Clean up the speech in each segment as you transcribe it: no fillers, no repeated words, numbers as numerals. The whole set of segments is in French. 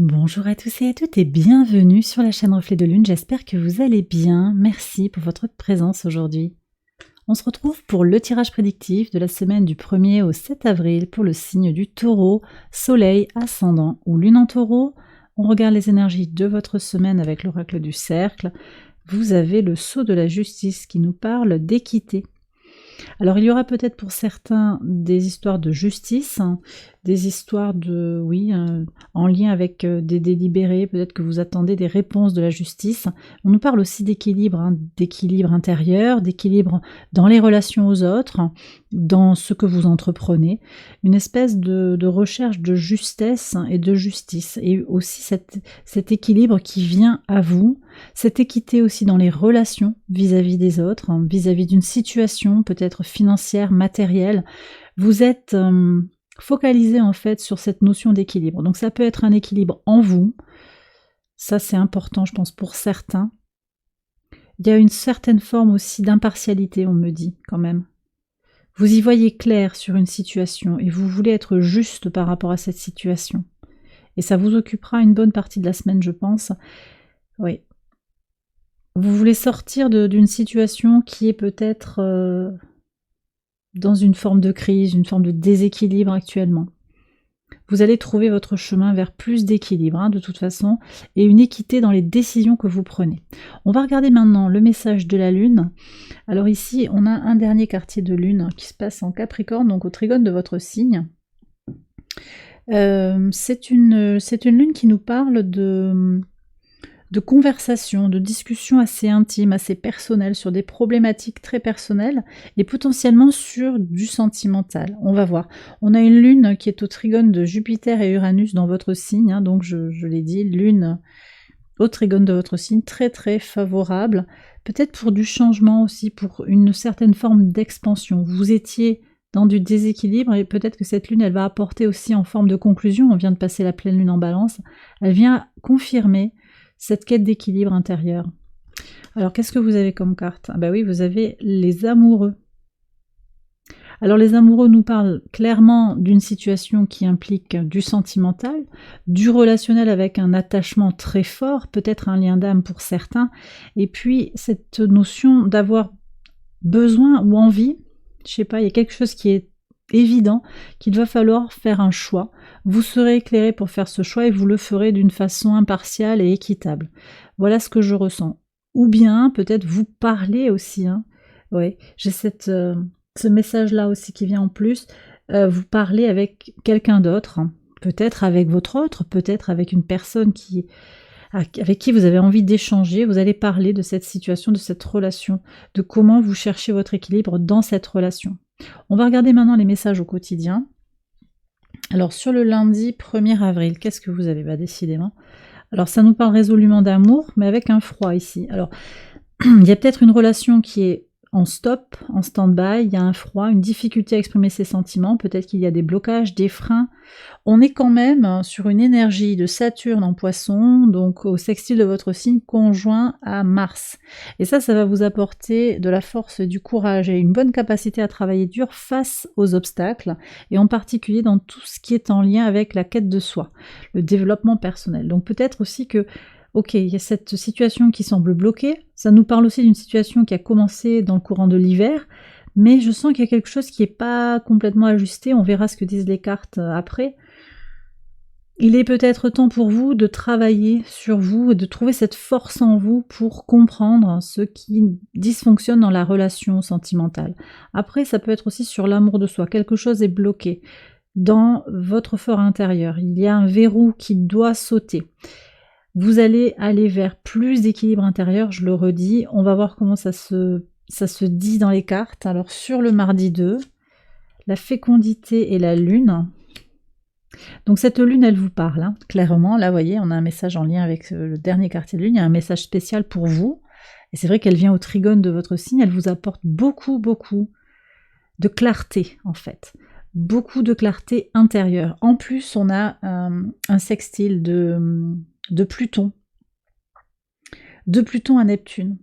Bonjour à tous et à toutes et bienvenue sur la chaîne Reflet de Lune, j'espère que vous allez bien, merci pour votre présence aujourd'hui. On se retrouve pour le tirage prédictif de la semaine du 1er au 7 avril pour le signe du Taureau, Soleil, Ascendant ou Lune en Taureau. On regarde les énergies de votre semaine avec l'oracle du cercle. Vous avez le sceau de la justice qui nous parle d'équité. Alors il y aura peut-être pour certains des histoires de justice, des histoires de, en lien avec des délibérés, peut-être que vous attendez des réponses de la justice. On nous parle aussi d'équilibre, d'équilibre intérieur, d'équilibre dans les relations aux autres, dans ce que vous entreprenez, une espèce de recherche de justesse et de justice, et aussi cet équilibre qui vient à vous, cette équité aussi dans les relations vis-à-vis des autres, vis-à-vis d'une situation peut-être financière, matérielle. Vous êtes focalisé en fait sur cette notion d'équilibre. Donc ça peut être un équilibre en vous, ça c'est important je pense pour certains. Il y a une certaine forme aussi d'impartialité, on me dit quand même. Vous y voyez clair sur une situation et vous voulez être juste par rapport à cette situation. Et ça vous occupera une bonne partie de la semaine, je pense. Oui. Vous voulez sortir d'une situation qui est peut-être dans une forme de crise, une forme de déséquilibre actuellement. Vous allez trouver votre chemin vers plus d'équilibre, de toute façon, et une équité dans les décisions que vous prenez. On va regarder maintenant le message de la Lune. Alors ici, on a un dernier quartier de Lune qui se passe en Capricorne, donc au trigone de votre signe. C'est une Lune qui nous parle de conversations, de discussions assez intimes, assez personnelles, sur des problématiques très personnelles et potentiellement sur du sentimental. On va voir. On a une lune qui est au trigone de Jupiter et Uranus dans votre signe, donc je l'ai dit, lune au trigone de votre signe, très très favorable, peut-être pour du changement aussi, pour une certaine forme d'expansion. Vous étiez dans du déséquilibre et peut-être que cette lune, elle va apporter aussi en forme de conclusion, on vient de passer la pleine lune en balance, elle vient confirmer cette quête d'équilibre intérieur. Alors, qu'est-ce que vous avez comme carte? Ah bah oui, vous avez les amoureux. Alors, les amoureux nous parlent clairement d'une situation qui implique du sentimental, du relationnel avec un attachement très fort, peut-être un lien d'âme pour certains, et puis cette notion d'avoir besoin ou envie, je sais pas, il y a quelque chose qui est évident, qu'il va falloir faire un choix. Vous serez éclairé pour faire ce choix et vous le ferez d'une façon impartiale et équitable. Voilà ce que je ressens. Ou bien, peut-être vous parlez aussi. Ouais, j'ai ce message-là aussi qui vient en plus. Vous parlez avec quelqu'un d'autre, peut-être avec votre autre, peut-être avec une personne avec qui vous avez envie d'échanger. Vous allez parler de cette situation, de cette relation, de comment vous cherchez votre équilibre dans cette relation. On va regarder maintenant les messages au quotidien. Alors sur le lundi 1er avril, qu'est-ce que vous avez? Décidément. Alors ça nous parle résolument d'amour, mais avec un froid ici. Alors il y a peut-être une relation qui est en stop, en stand-by, il y a un froid, une difficulté à exprimer ses sentiments, peut-être qu'il y a des blocages, des freins. On est quand même sur une énergie de Saturne en Poisson, donc au sextile de votre signe conjoint à Mars. Et ça va vous apporter de la force et du courage et une bonne capacité à travailler dur face aux obstacles, et en particulier dans tout ce qui est en lien avec la quête de soi, le développement personnel. Donc peut-être aussi que ok, il y a cette situation qui semble bloquée, ça nous parle aussi d'une situation qui a commencé dans le courant de l'hiver, mais je sens qu'il y a quelque chose qui n'est pas complètement ajusté, on verra ce que disent les cartes après. Il est peut-être temps pour vous de travailler sur vous et de trouver cette force en vous pour comprendre ce qui dysfonctionne dans la relation sentimentale. Après, ça peut être aussi sur l'amour de soi, quelque chose est bloqué dans votre fort intérieur, il y a un verrou qui doit sauter. Vous allez aller vers plus d'équilibre intérieur, je le redis. On va voir comment ça se dit dans les cartes. Alors sur le mardi 2, la fécondité et la lune. Donc cette lune, elle vous parle, clairement. Là, vous voyez, on a un message en lien avec le dernier quartier de lune. Il y a un message spécial pour vous. Et c'est vrai qu'elle vient au trigone de votre signe. Elle vous apporte beaucoup, beaucoup de clarté, en fait. Beaucoup de clarté intérieure. En plus, on a un sextile de Pluton à Neptune.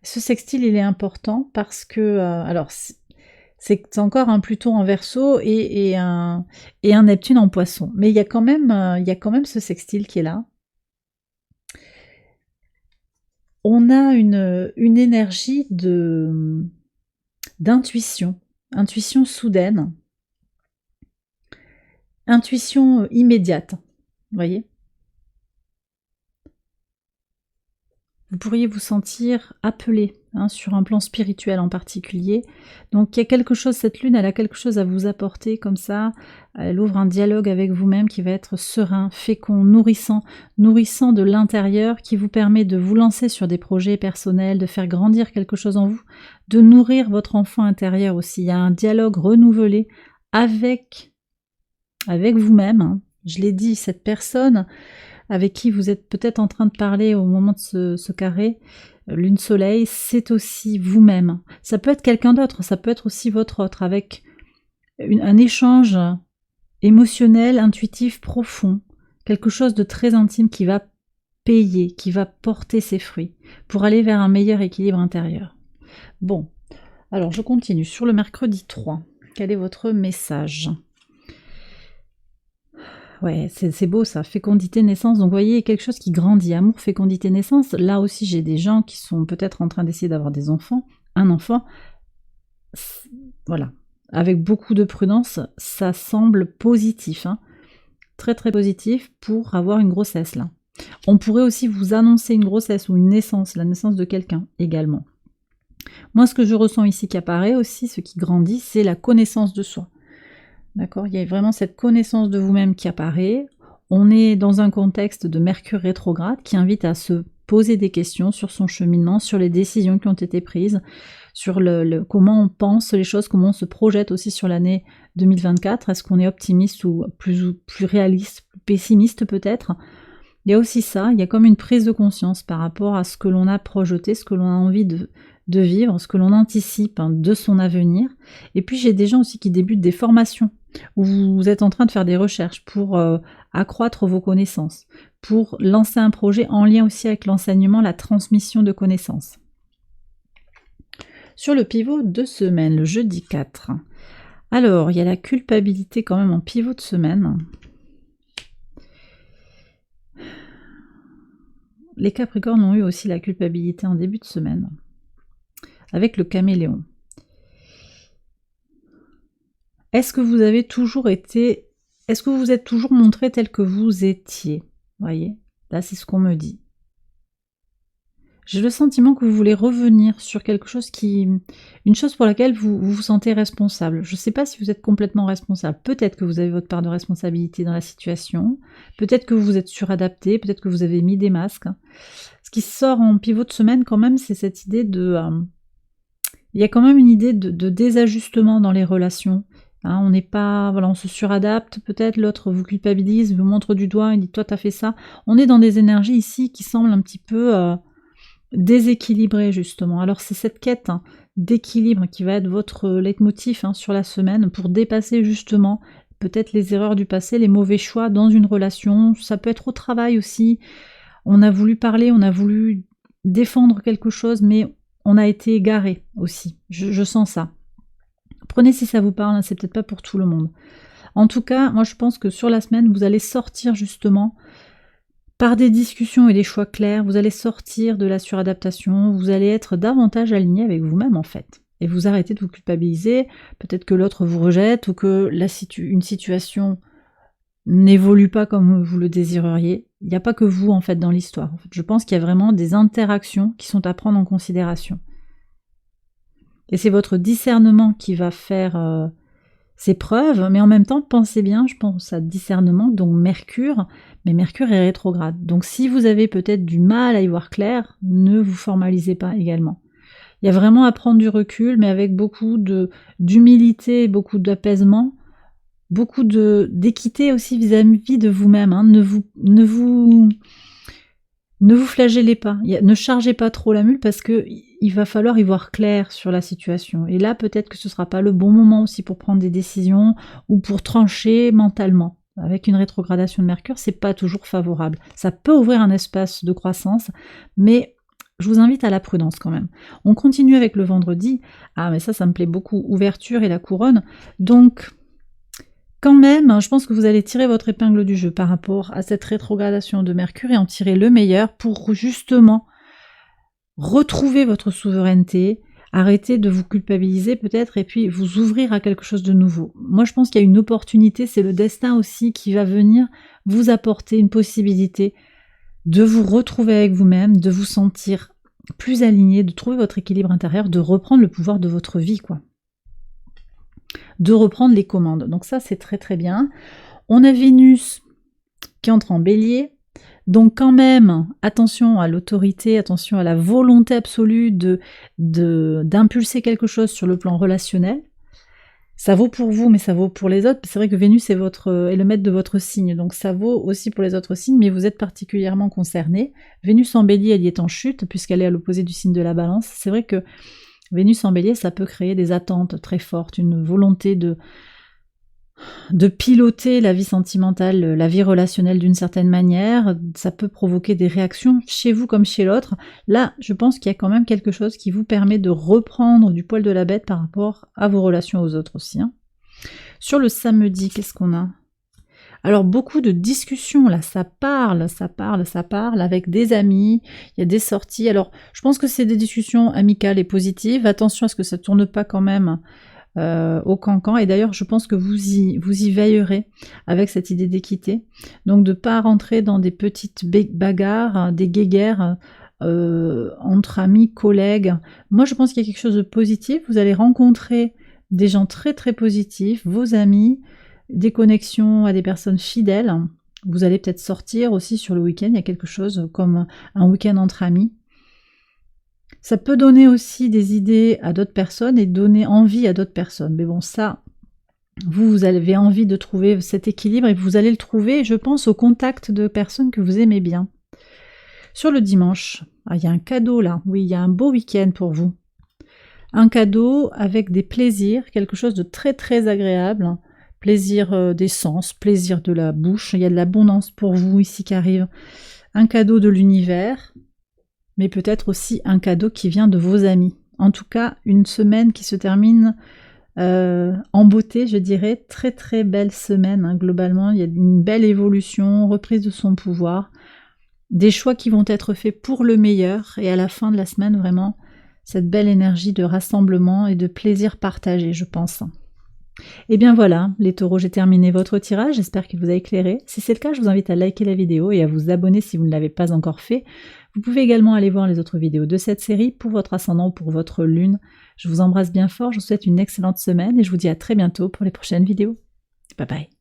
Ce sextile, il est important parce que, alors, C'est encore un Pluton en Verseau et un Neptune en Poisson. Mais il y a quand même ce sextile qui est là. On a une énergie d'intuition, intuition soudaine, intuition immédiate, vous voyez. Vous pourriez vous sentir appelé sur un plan spirituel en particulier. Donc il y a quelque chose, cette lune, elle a quelque chose à vous apporter comme ça. Elle ouvre un dialogue avec vous-même qui va être serein, fécond, nourrissant de l'intérieur, qui vous permet de vous lancer sur des projets personnels, de faire grandir quelque chose en vous, de nourrir votre enfant intérieur aussi. Il y a un dialogue renouvelé avec vous-même. Je l'ai dit, cette personne avec qui vous êtes peut-être en train de parler au moment de ce carré, lune-soleil, c'est aussi vous-même. Ça peut être quelqu'un d'autre, ça peut être aussi votre autre, avec un échange émotionnel, intuitif, profond, quelque chose de très intime qui va payer, qui va porter ses fruits, pour aller vers un meilleur équilibre intérieur. Bon, alors je continue. Sur le mercredi 3, quel est votre message ? Ouais, c'est beau ça, fécondité, naissance. Donc vous voyez, quelque chose qui grandit, amour, fécondité, naissance. Là aussi, j'ai des gens qui sont peut-être en train d'essayer d'avoir des enfants. Un enfant, voilà. Avec beaucoup de prudence, ça semble positif. Très très positif pour avoir une grossesse là. On pourrait aussi vous annoncer une grossesse ou une naissance, la naissance de quelqu'un également. Moi, ce que je ressens ici qui apparaît aussi, ce qui grandit, c'est la connaissance de soi. D'accord, il y a vraiment cette connaissance de vous-même qui apparaît. On est dans un contexte de Mercure rétrograde qui invite à se poser des questions sur son cheminement, sur les décisions qui ont été prises, sur comment on pense les choses, comment on se projette aussi sur l'année 2024. Est-ce qu'on est optimiste ou plus réaliste, plus pessimiste peut-être ? Il y a aussi ça, il y a comme une prise de conscience par rapport à ce que l'on a projeté, ce que l'on a envie de vivre, ce que l'on anticipe de son avenir. Et puis j'ai des gens aussi qui débutent des formations, où vous êtes en train de faire des recherches pour accroître vos connaissances, pour lancer un projet en lien aussi avec l'enseignement, la transmission de connaissances. Sur le pivot de semaine, le jeudi 4, alors il y a la culpabilité quand même en pivot de semaine. Les Capricornes ont eu aussi la culpabilité en début de semaine, avec le caméléon. Est-ce que vous avez toujours été... Est-ce que vous vous êtes toujours montré tel que vous étiez ? Voyez, là c'est ce qu'on me dit. J'ai le sentiment que vous voulez revenir sur quelque chose une chose pour laquelle vous vous sentez responsable. Je ne sais pas si vous êtes complètement responsable. Peut-être que vous avez votre part de responsabilité dans la situation. Peut-être que vous vous êtes suradapté. Peut-être que vous avez mis des masques. Ce qui sort en pivot de semaine quand même, c'est cette idée de... il y a quand même une idée de désajustement dans les relations. On n'est pas... Voilà, on se suradapte. Peut-être l'autre vous culpabilise, vous montre du doigt, il dit « toi t'as fait ça ». On est dans des énergies ici qui semblent un petit peu... déséquilibré justement. Alors c'est cette quête d'équilibre qui va être votre leitmotiv sur la semaine pour dépasser justement peut-être les erreurs du passé, les mauvais choix dans une relation. Ça peut être au travail aussi. On a voulu parler, on a voulu défendre quelque chose, mais on a été égaré aussi. Je sens ça. Prenez si ça vous parle, c'est peut-être pas pour tout le monde. En tout cas, moi je pense que sur la semaine, vous allez sortir justement par des discussions et des choix clairs, vous allez sortir de la suradaptation, vous allez être davantage aligné avec vous-même en fait. Et vous arrêtez de vous culpabiliser, peut-être que l'autre vous rejette ou que une situation n'évolue pas comme vous le désireriez. Il n'y a pas que vous en fait dans l'histoire. En fait, je pense qu'il y a vraiment des interactions qui sont à prendre en considération. Et c'est votre discernement qui va faire ses preuves, mais en même temps, pensez bien, je pense à discernement, donc Mercure, mais Mercure est rétrograde. Donc si vous avez peut-être du mal à y voir clair, ne vous formalisez pas également. Il y a vraiment à prendre du recul, mais avec beaucoup d'humilité, beaucoup d'apaisement, beaucoup d'équité aussi vis-à-vis de vous-même. Ne vous flagellez pas, ne chargez pas trop la mule parce que il va falloir y voir clair sur la situation. Et là, peut-être que ce ne sera pas le bon moment aussi pour prendre des décisions ou pour trancher mentalement. Avec une rétrogradation de Mercure, c'est pas toujours favorable. Ça peut ouvrir un espace de croissance, mais je vous invite à la prudence quand même. On continue avec le vendredi. Ah, mais ça me plaît beaucoup. Ouverture et la couronne. Donc, quand même, je pense que vous allez tirer votre épingle du jeu par rapport à cette rétrogradation de Mercure et en tirer le meilleur pour justement retrouver votre souveraineté, arrêter de vous culpabiliser peut-être et puis vous ouvrir à quelque chose de nouveau. Moi, je pense qu'il y a une opportunité, c'est le destin aussi qui va venir vous apporter une possibilité de vous retrouver avec vous-même, de vous sentir plus aligné, de trouver votre équilibre intérieur, de reprendre le pouvoir de votre vie, quoi. De reprendre les commandes. Donc ça, c'est très très bien. On a Vénus qui entre en Bélier. Donc quand même, attention à l'autorité, attention à la volonté absolue d'impulser quelque chose sur le plan relationnel. Ça vaut pour vous, mais ça vaut pour les autres. C'est vrai que Vénus est le maître de votre signe, donc ça vaut aussi pour les autres signes, mais vous êtes particulièrement concernés. Vénus en Bélier, elle y est en chute, puisqu'elle est à l'opposé du signe de la Balance. C'est vrai que Vénus en Bélier, ça peut créer des attentes très fortes, une volonté de piloter la vie sentimentale, la vie relationnelle d'une certaine manière. Ça peut provoquer des réactions chez vous comme chez l'autre. Là, je pense qu'il y a quand même quelque chose qui vous permet de reprendre du poil de la bête par rapport à vos relations aux autres aussi. Sur le samedi, qu'est-ce qu'on a ? Alors, beaucoup de discussions, là, ça parle avec des amis, il y a des sorties. Alors, je pense que c'est des discussions amicales et positives. Attention à ce que ça ne tourne pas quand même au cancan. Et d'ailleurs, je pense que vous y veillerez avec cette idée d'équité. Donc, de ne pas rentrer dans des petites bagarres, des guéguerres entre amis, collègues. Moi, je pense qu'il y a quelque chose de positif. Vous allez rencontrer des gens très, très positifs, vos amis, des connexions à des personnes fidèles. Vous allez peut-être sortir aussi sur le week-end. Il y a quelque chose comme un week-end entre amis. Ça peut donner aussi des idées à d'autres personnes et donner envie à d'autres personnes. Mais bon, ça, vous avez envie de trouver cet équilibre et vous allez le trouver, je pense, au contact de personnes que vous aimez bien. Sur le dimanche, il y a un cadeau là. Oui, il y a un beau week-end pour vous. Un cadeau avec des plaisirs, quelque chose de très très agréable. Plaisir des sens, plaisir de la bouche. Il y a de l'abondance pour vous ici qui arrive. Un cadeau de l'univers. Mais peut-être aussi un cadeau qui vient de vos amis. En tout cas, une semaine qui se termine en beauté, je dirais. Très très belle semaine, globalement. Il y a une belle évolution, reprise de son pouvoir. Des choix qui vont être faits pour le meilleur. Et à la fin de la semaine, vraiment, cette belle énergie de rassemblement et de plaisir partagé, je pense. Et bien voilà, les taureaux, j'ai terminé votre tirage, j'espère qu'il vous a éclairé. Si c'est le cas, je vous invite à liker la vidéo et à vous abonner si vous ne l'avez pas encore fait. Vous pouvez également aller voir les autres vidéos de cette série pour votre ascendant ou pour votre lune. Je vous embrasse bien fort, je vous souhaite une excellente semaine et je vous dis à très bientôt pour les prochaines vidéos. Bye bye.